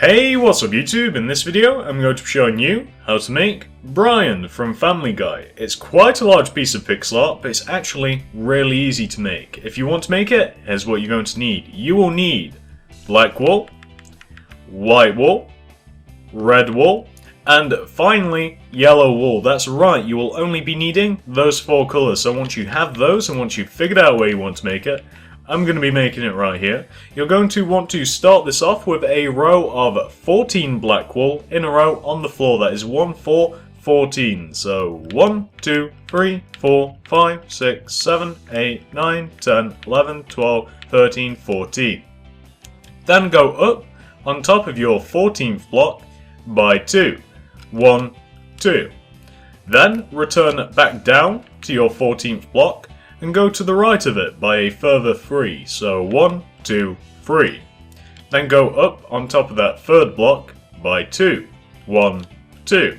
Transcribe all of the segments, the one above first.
Hey, what's up YouTube? In this video I'm going to be showing you how to make Brian from Family Guy. It's quite a large piece of pixel art, but it's actually really easy to make. If you want to make it, here's what you're going to need. You will need black wool, white wool, red wool, and finally yellow wool. That's right, you will only be needing those four colours. So once you have those and once you've figured out where you want to make it, I'm going to be making it right here. You're going to want to start this off with a row of 14 black wool in a row on the floor. That is 1, 4, 14. So 1, 2, 3, 4, 5, 6, 7, 8, 9, 10, 11, 12, 13, 14. Then go up on top of your 14th block by 2. 1, 2. Then return back down to your 14th block and go to the right of it by a further 3, so 1, 2, 3. Then go up on top of that third block by 2, 1, 2.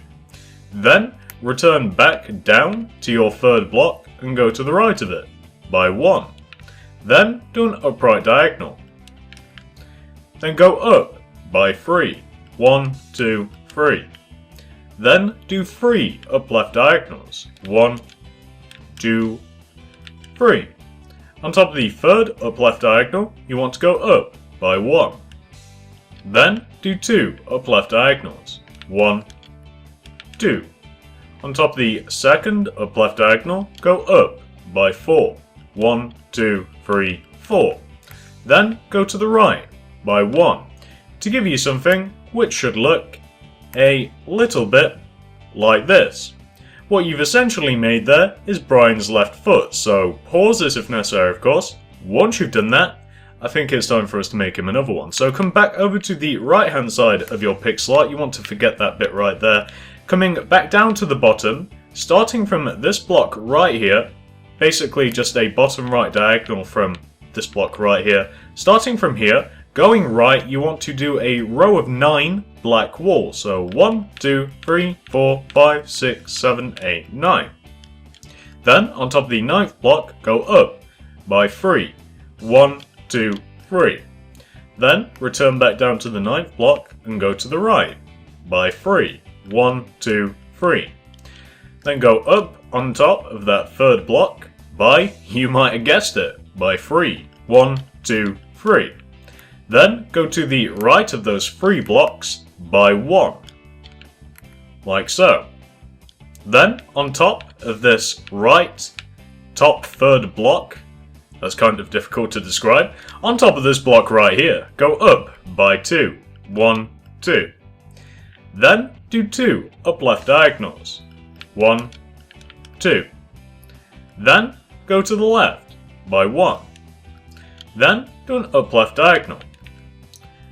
Then return back down to your third block and go to the right of it by 1. Then do an upright diagonal. Then go up by 3, 1, 2, 3. Then do 3 up left diagonals, 1, 2, 3. On top of the third up left diagonal, you want to go up by 1. Then do 2 up left diagonals, 1, 2. On top of the second up left diagonal, go up by 4, 1, 2, 3, 4. Then go to the right by 1 to give you something which should look a little bit like this. What you've essentially made there is Brian's left foot, so pause this if necessary of course. Once you've done that, I think it's time for us to make him another one. So come back over to the right hand side of your pixel art, you want to forget that bit right there. Coming back down to the bottom, starting from this block right here, basically just a bottom right diagonal from this block right here. Starting from here, going right, you want to do a row of 9 black wool. So 1, 2, 3, 4, 5, 6, 7, 8, 9. Then on top of the 9th block, go up by 3. 1, 2, 3. Then return back down to the 9th block and go to the right by 3. 1, 2, 3. Then go up on top of that third block by, you might have guessed it, by 3. 1, 2, 3. Then go to the right of those 3 blocks by 1, like so. Then on top of this right top third block, that's kind of difficult to describe, on top of this block right here, go up by 2, 1, 2. Then do 2 up left diagonals, 1, 2. Then go to the left by 1. Then do an up left diagonal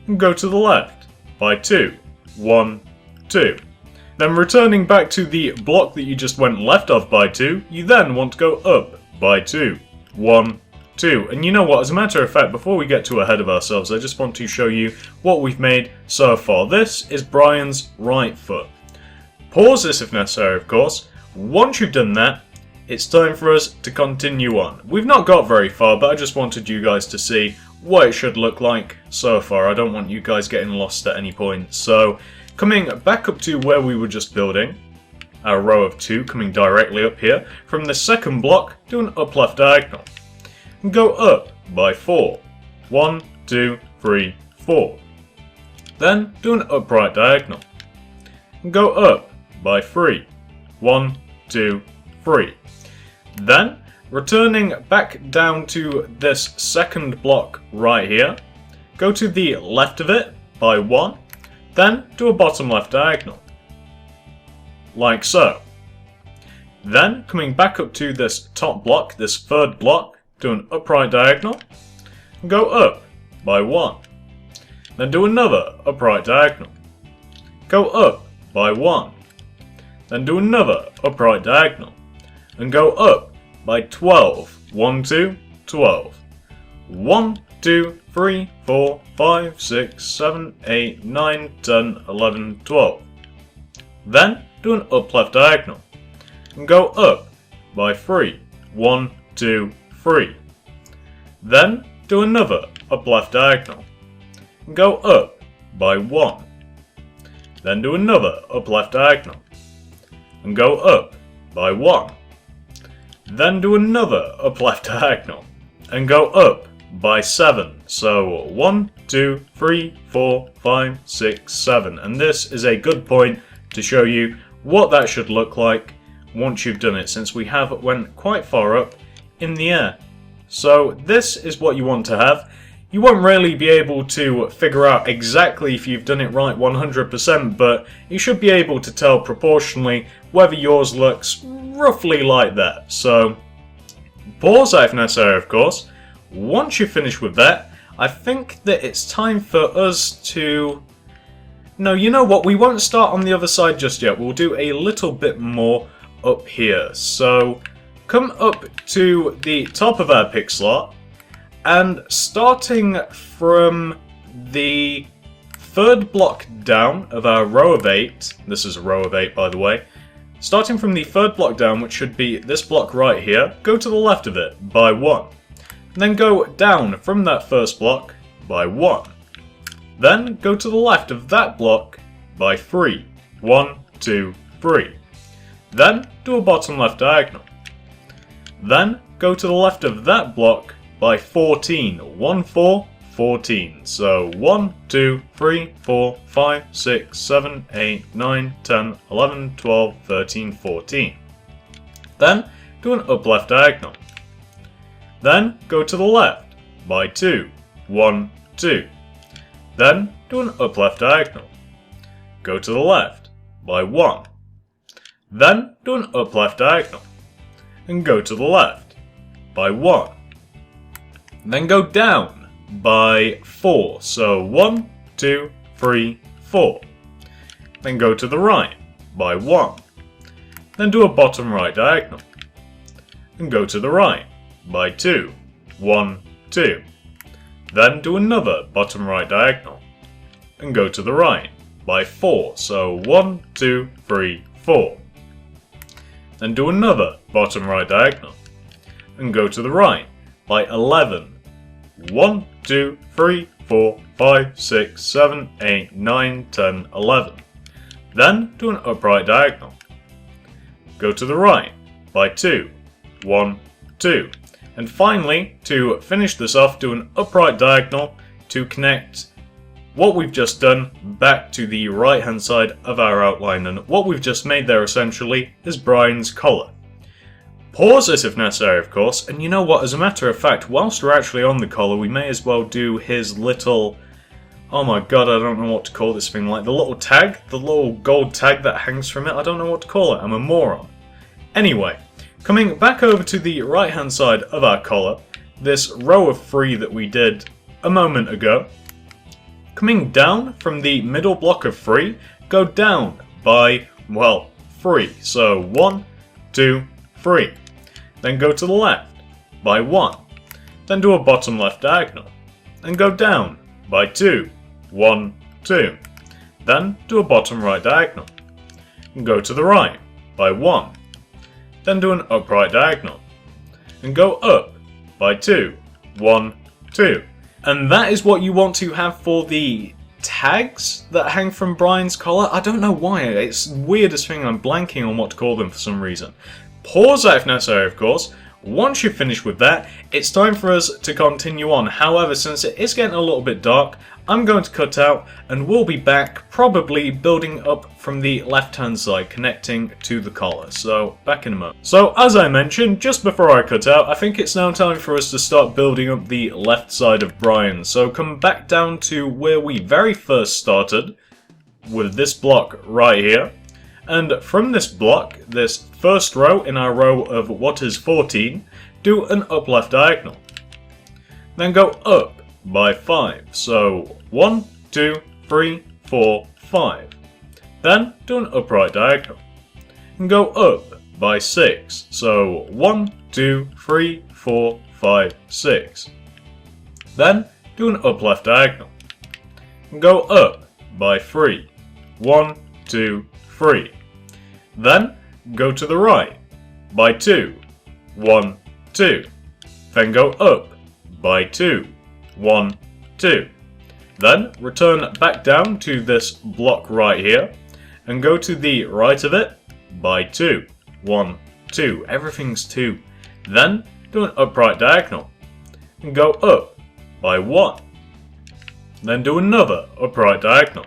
and go to the left by 2, 1, 2. Then returning back to the block that you just went left of by 2, you then want to go up by 2, 1, 2. And you know what, as a matter of fact, before we get too ahead of ourselves, I just want to show you what we've made so far. This is Brian's right foot. Pause this if necessary, of course. Once you've done that, it's time for us to continue on. We've not got very far, but I just wanted you guys to see what it should look like so far. I don't want you guys getting lost at any point. So coming back up to where we were just building, our row of 2 coming directly up here, from the second block do an up left diagonal and go up by 4. 1, 2, 3, 4. Then do an upright diagonal and go up by 3. 1, 2, 3. Then returning back down to this second block right here, go to the left of it by 1, then do a bottom left diagonal, like so. Then coming back up to this top block, this third block, do an upright diagonal, and go up by 1. Then do another upright diagonal, go up by 1. Then do another upright diagonal, and go up by 12. 1, 2, 12. 1, 2, 3, 4, 5, 6, 7, 8, 9, 10, 11, 12. Then do an up left diagonal and go up by 3. 1, 2, 3. Then do another up left diagonal and go up by 1. Then do another up left diagonal and go up by 1. Then do another up left diagonal and go up by 7. So 1, 2, 3, 4, 5, 6, 7. And this is a good point to show you what that should look like once you've done it, since we have went quite far up in the air. So this is what you want to have. You won't really be able to figure out exactly if you've done it right 100%, but you should be able to tell proportionally whether yours looks roughly like that. So pause that if necessary, of course. Once you're finished with that, I think that it's time for us to... No, you know what? We won't start on the other side just yet. We'll do a little bit more up here. So come up to the top of our pixel art, and starting from the third block down of our row of 8, this is a row of 8 by the way, starting from the third block down, which should be this block right here, go to the left of it by 1. Then go down from that first block by 1. Then go to the left of that block by 3. 1, 2, 3. Then do a bottom left diagonal. Then go to the left of that block by 14. 1, 4, 14. So 1, 2, 3, 4, 5, 6, 7, 8, 9, 10, 11, 12, 13, 14. Then do an up left diagonal. Then go to the left by 2. 1, 2. Then do an up left diagonal. Go to the left by 1. Then do an up left diagonal. And go to the left by 1. Then go down by 4. So 1, 2, 3, 4. Then go to the right by 1. Then do a bottom right diagonal. And go to the right by 2. 1, 2. Then do another bottom right diagonal. And go to the right by 4. So 1, 2, 3, 4. Then do another bottom right diagonal. And go to the right by 11. 1, 2, 3, 4, 5, 6, 7, 8, 9, 10, 11. Then do an upright diagonal. Go to the right by 2. 1, 2. And finally, to finish this off, do an upright diagonal to connect what we've just done back to the right hand side of our outline. And what we've just made there essentially is Brian's collar. Pause this if necessary, of course, and you know what, as a matter of fact, whilst we're actually on the collar, we may as well do his little... Oh my god, I don't know what to call this thing, like the little tag? The little gold tag that hangs from it? I don't know what to call it, I'm a moron. Anyway, coming back over to the right hand side of our collar, this row of 3 that we did a moment ago, coming down from the middle block of 3, go down by, well, 3. So 1, 2, 3. Then go to the left by 1. Then do a bottom left diagonal. And go down by 2. 1, 2. Then do a bottom right diagonal. And go to the right by 1. Then do an upright diagonal. And go up by 2. 1, 2. And that is what you want to have for the tags that hang from Brian's collar. I don't know why, it's the weirdest thing, I'm blanking on what to call them for some reason. Pause that if necessary, of course. Once you've finished with that, it's time for us to continue on. However, since it is getting a little bit dark, I'm going to cut out and we'll be back probably building up from the left hand side connecting to the collar. So back in a moment. So as I mentioned just before I cut out, I think it's now time for us to start building up the left side of Brian. So come back down to where we very first started with this block right here. And from this block, this first row in our row of what is 14, do an up left diagonal. Then go up by 5. So 1, 2, 3, 4, 5. Then do an upright diagonal. And go up by 6. So 1, 2, 3, 4, 5, 6. Then do an up left diagonal. And go up by 3. 1, 2, 3. Then go to the right by 2. 1, 2. Then go up by 2. 1, 2. Then return back down to this block right here and go to the right of it by 2. 1, 2. Everything's 2. Then do an upright diagonal and go up by 1. Then do another upright diagonal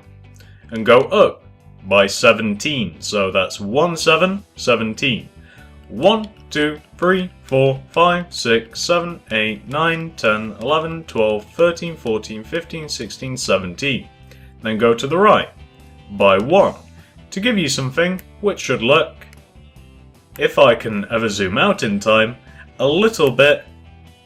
and go up by 17. So that's 1, 7, 17. 1, 2, 3, 4, 5, 6, 7, 8, 9, 10, 11, 12, 13, 14, 15, 16, 17. Then go to the right by 1 to give you something which should look, if I can ever zoom out in time, a little bit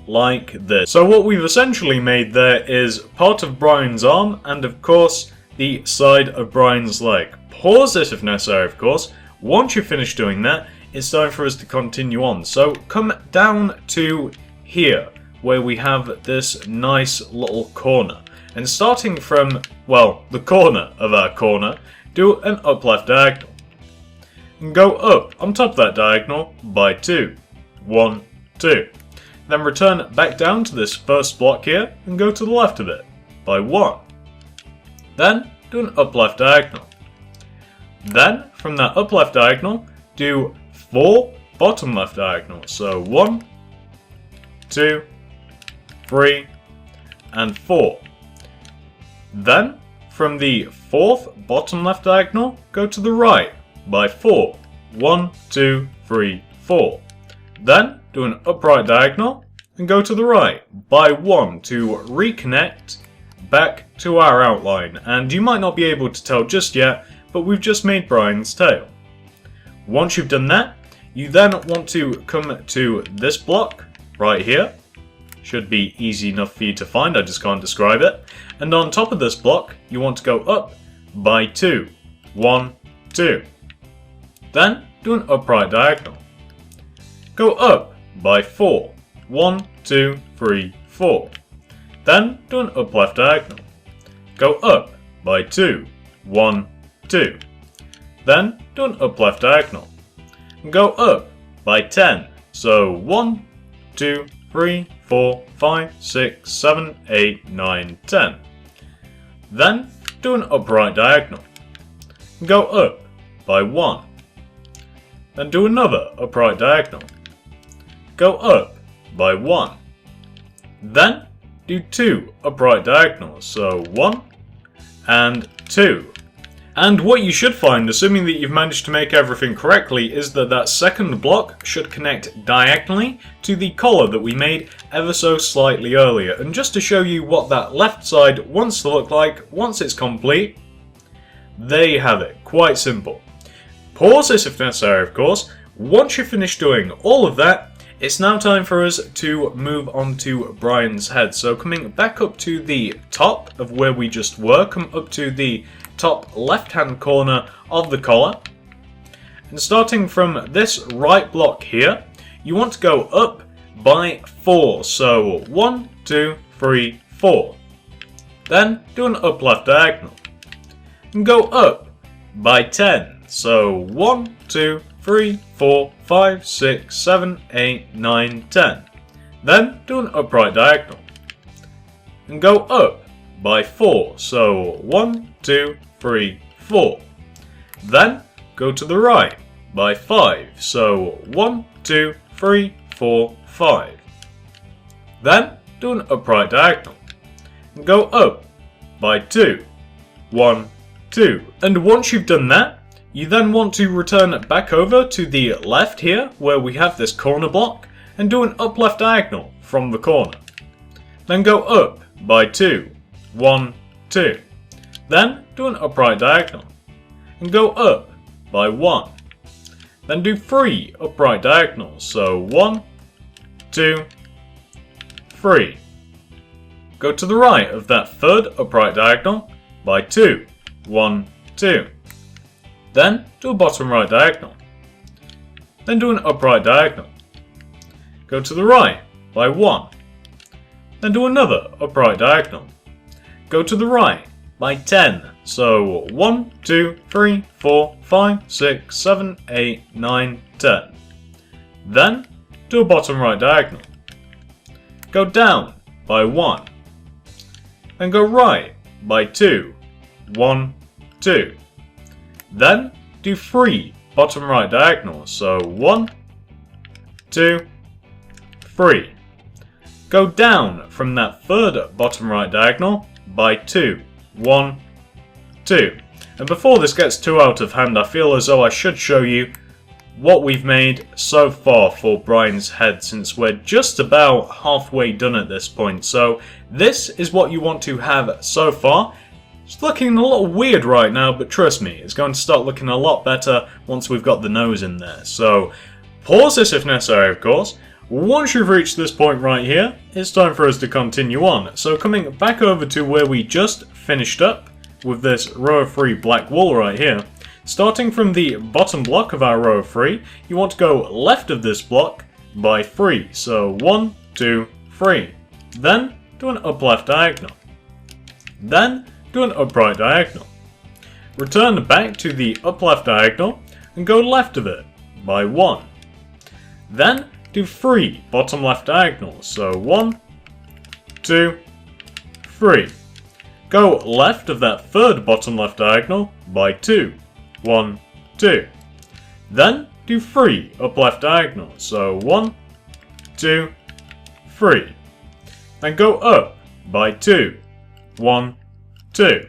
like this. So what we've essentially made there is part of Brian's arm and of course the side of Brian's leg. Pause it if necessary, of course. Once you've finished doing that, it's time for us to continue on. So come down to here where we have this nice little corner. And starting from, well, the corner of our corner, do an up left diagonal. And go up on top of that diagonal by 2. 1, 2. Then return back down to this first block here and go to the left of it by 1. Then do an up left diagonal. Then from that up left diagonal, do 4 bottom left diagonals. So 1, 2, 3, and 4. Then from the 4th bottom left diagonal, go to the right by 4. 1, 2, 3, 4. Then do an upright diagonal and go to the right by 1 to reconnect back to our outline. And you might not be able to tell just yet, but we've just made Brian's tail. Once you've done that, you then want to come to this block right here. Should be easy enough for you to find, I just can't describe it. And on top of this block, you want to go up by 2. 1, 2. Then do an upright diagonal. Go up by 4. 1, 2, 3, 4. Then do an up left diagonal. Go up by 2. 1, 2. Then do an up left diagonal. Go up by 10. So 1, 2, 3, 4, 5, 6, 7, 8, 9, 10. Then do an upright diagonal. Go up by 1. Then do another upright diagonal. Go up by 1. Then do 2 upright diagonals. So 1 and 2. And what you should find, assuming that you've managed to make everything correctly, is that that second block should connect diagonally to the collar that we made ever so slightly earlier. And just to show you what that left side wants to look like once it's complete, there you have it. Quite simple. Pause this if necessary, of course. Once you've finished doing all of that, it's now time for us to move on to Brian's head. So coming back up to the top of where we just were, come up to the top left hand corner of the collar, and starting from this right block here, you want to go up by 4. So 1, 2, 3, 4. Then do an up left diagonal and go up by 10. So 1, 2, 3, 4, 5, 6, 7, 8, 9, 10. Then do an upright diagonal and go up by 4. So 1, 2, 3, 4. Then go to the right by 5. So 1, 2, 3, 4, 5. Then do an upright diagonal and go up by 2. 1, 2. And once you've done that, you then want to return back over to the left here where we have this corner block and do an up left diagonal from the corner. Then go up by 2. 1, 2. Then do an upright diagonal and go up by 1. Then do 3 upright diagonals. So 1, 2, 3. Go to the right of that third upright diagonal by 2. 1, 2. Then do a bottom right diagonal. Then do an upright diagonal. Go to the right by 1. Then do another upright diagonal. Go to the right by 10. So 1, 2, 3, 4, 5, 6, 7, 8, 9, 10. Then do a bottom right diagonal. Go down by 1. Then go right by 2. 1, 2. Then do 3 bottom right diagonals, so 1, 2, 3. Go down from that third bottom right diagonal by 2. 1, 2. And before this gets too out of hand, I feel as though I should show you what we've made so far for Brian's head, since we're just about halfway done at this point. So this is what you want to have so far. It's looking a little weird right now, but trust me, it's going to start looking a lot better once we've got the nose in there. So pause this if necessary, of course. Once you've reached this point right here, it's time for us to continue on. So coming back over to where we just finished up with this row of 3 black wool right here, starting from the bottom block of our row of 3, you want to go left of this block by 3. So 1, 2, 3. Then do an up left diagonal. Then do an upright diagonal. Return back to the up left diagonal and go left of it by 1. Then do 3 bottom left diagonals, so 1, 2, 3. Go left of that third bottom left diagonal by 2. 1, 2. Then do 3 up left diagonals, so 1, 2, 3. Then go up by 2. 1, 2.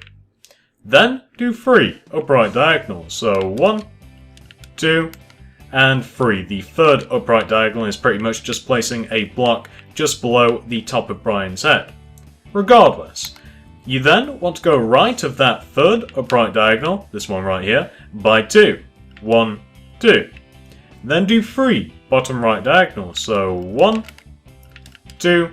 Then do 3 upright diagonals, so 1, 2, and 3. The third upright diagonal is pretty much just placing a block just below the top of Brian's head. Regardless, you then want to go right of that third upright diagonal, this one right here, by 2. 1, 2. Then do 3 bottom right diagonals, so 1, 2,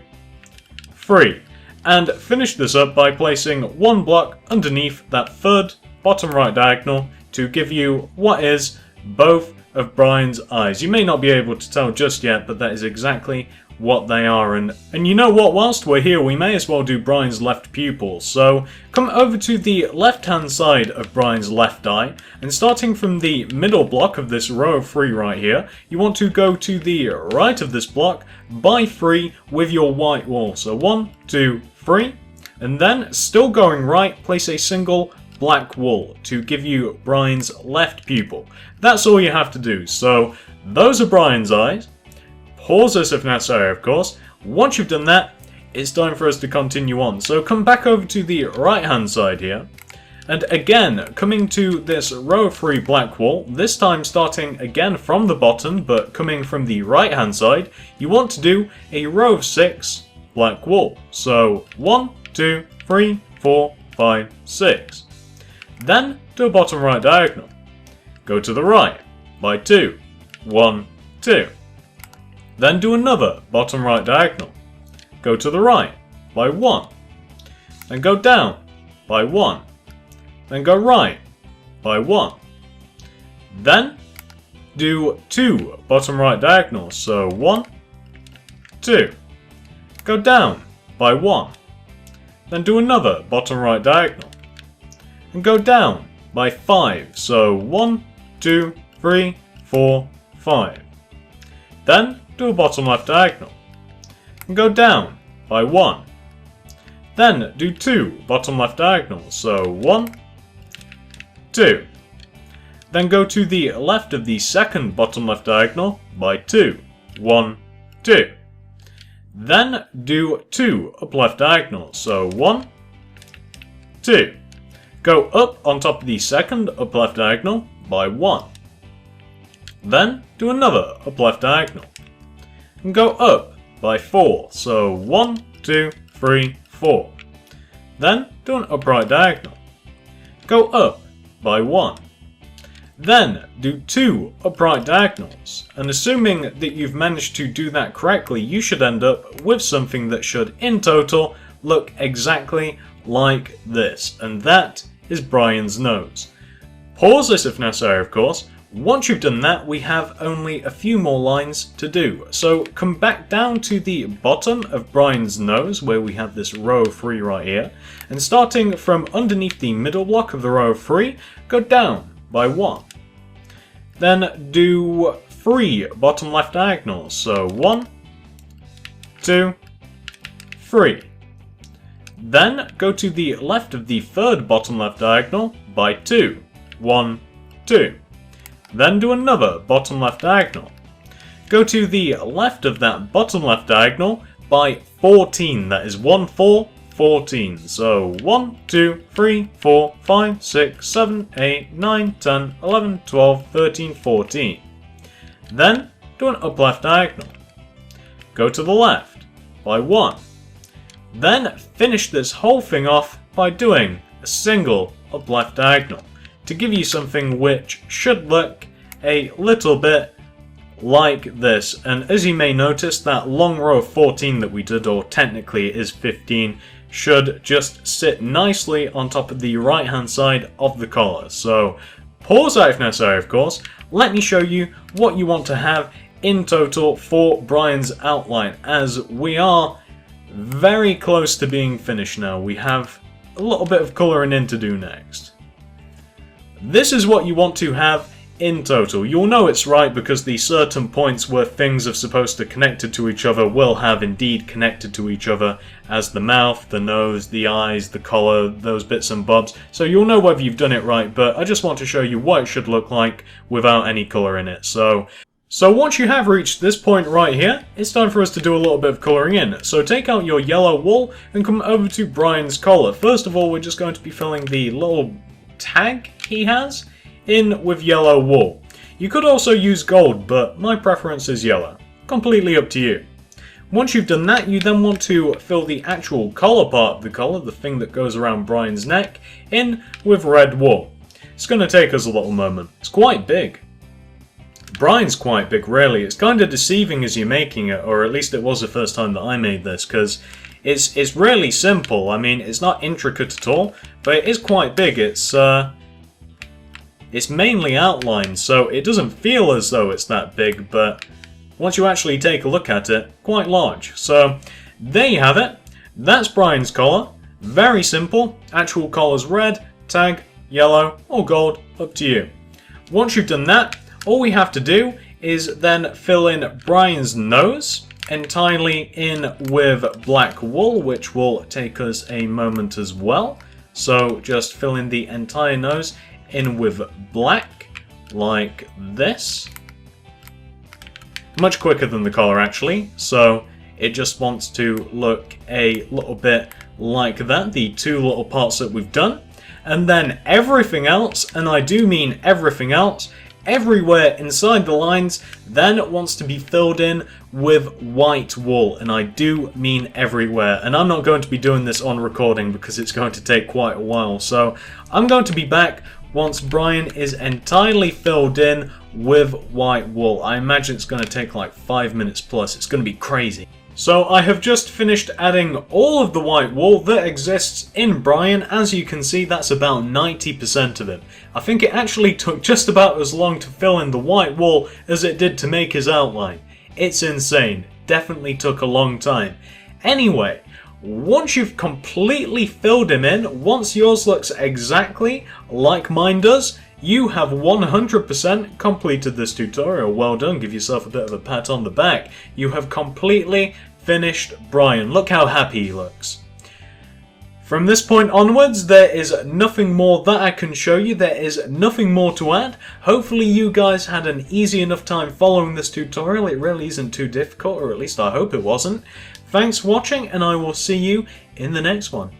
3. And finish this up by placing one block underneath that third bottom right diagonal to give you what is both of Brian's eyes. You may not be able to tell just yet, but that is exactly what they are. And you know what, whilst we're here, we may as well do Brian's left pupil. So come over to the left hand side of Brian's left eye, and starting from the middle block of this row of 3 right here, you want to go to the right of this block by 3 with your white wool. So 1, 2, 3, and then still going right, place a single black wool to give you Brian's left pupil. That's all you have to do. So those are Brian's eyes. Pause this if necessary, of course. Once you've done that, it's time for us to continue on. So come back over to the right hand side here, and again coming to this row of 3 black wool, this time starting again from the bottom but coming from the right hand side, you want to do a row of 6 black wool. So 1, 2, 3, 4, 5, 6. Then do a bottom right diagonal. Go to the right by 2. 1, 2. Then do another bottom right diagonal. Go to the right by 1. Then go down by 1. Then go right by 1. Then do 2 bottom right diagonals. So 1, 2. Go down by 1. Then do another bottom right diagonal. And go down by 5. So 1, 2, 3, 4, 5. Then do a bottom left diagonal. And go down by 1. Then do 2 bottom left diagonals. So 1, 2. Then go to the left of the second bottom left diagonal by 2. 1, 2. Then do 2 up left diagonals. So 1, 2. Go up on top of the second up left diagonal by 1. Then do another up left diagonal. And go up by 4. So 1, 2, 3, 4. Then do an upright diagonal. Go up by 1. Then do 2 upright diagonals. And assuming that you've managed to do that correctly, you should end up with something that should, in total, look exactly like this. And that is Brian's nose. Pause this if necessary, of course. Once you've done that, we have only a few more lines to do. So come back down to the bottom of Brian's nose, where we have this row of 3 right here, and starting from underneath the middle block of the row of 3, go down by 1. Then do 3 bottom left diagonals, so 1, 2, 3. Then go to the left of the third bottom left diagonal by 2. 1, 2. Then do another bottom left diagonal. Go to the left of that bottom left diagonal by 14. That is 1, 4, 14. So 1, 2, 3, 4, 5, 6, 7, 8, 9, 10, 11, 12, 13, 14. Then do an up left diagonal. Go to the left by 1. Then finish this whole thing off by doing a single up left diagonal to give you something which should look a little bit like this. And as you may notice, that long row of 14 that we did, or technically it is 15, should just sit nicely on top of the right hand side of the collar. So pause that if necessary, of course. Let me show you what you want to have in total for Brian's outline, as we are very close to being finished now. We have a little bit of colouring in to do next. This is what you want to have in total. You'll know it's right because the certain points where things are supposed to connect to each other will have indeed connected to each other, as the mouth, the nose, the eyes, the collar, those bits and bobs. So you'll know whether you've done it right, but I just want to show you what it should look like without any colour in it. So once you have reached this point right here, it's time for us to do a little bit of colouring in. So take out your yellow wool and come over to Brian's collar. First of all, we're just going to be filling the little tag he has in with yellow wool. You could also use gold, but my preference is yellow. Completely up to you. Once you've done that, you then want to fill the actual collar part of the collar, the thing that goes around Brian's neck, in with red wool. It's going to take us a little moment. It's quite big. Brian's quite big, really. It's kind of deceiving as you're making it, or at least it was the first time that I made this, because it's really simple. I mean, it's not intricate at all, but it is quite big. It's mainly outlined, so it doesn't feel as though it's that big, but once you actually take a look at it, quite large. So there you have it. That's Brian's collar. Very simple. Actual collar's red, tag, yellow, or gold, up to you. Once you've done that, all we have to do is then fill in Brian's nose entirely in with black wool, which will take us a moment as well. So just fill in the entire nose in with black, like this. Much quicker than the collar actually, so it just wants to look a little bit like that, the two little parts that we've done. And then everything else, and I do mean everything else, everywhere inside the lines then wants to be filled in with white wool, and I do mean everywhere. And I'm not going to be doing this on recording because it's going to take quite a while, so I'm going to be back once Brian is entirely filled in with white wool. I imagine it's going to take like 5 minutes plus. It's going to be crazy. So I have just finished adding all of the white wool that exists in Brian. As you can see, that's about 90% of it. I think it actually took just about as long to fill in the white wool as it did to make his outline. It's insane. Definitely took a long time. Anyway, once you've completely filled him in, once yours looks exactly like mine does, you have 100% completed this tutorial. Well done, give yourself a bit of a pat on the back. You have completely finished Brian. Look how happy he looks. From this point onwards, there is nothing more that I can show you. There is nothing more to add. Hopefully you guys had an easy enough time following this tutorial. It really isn't too difficult, or at least I hope it wasn't. Thanks for watching, and I will see you in the next one.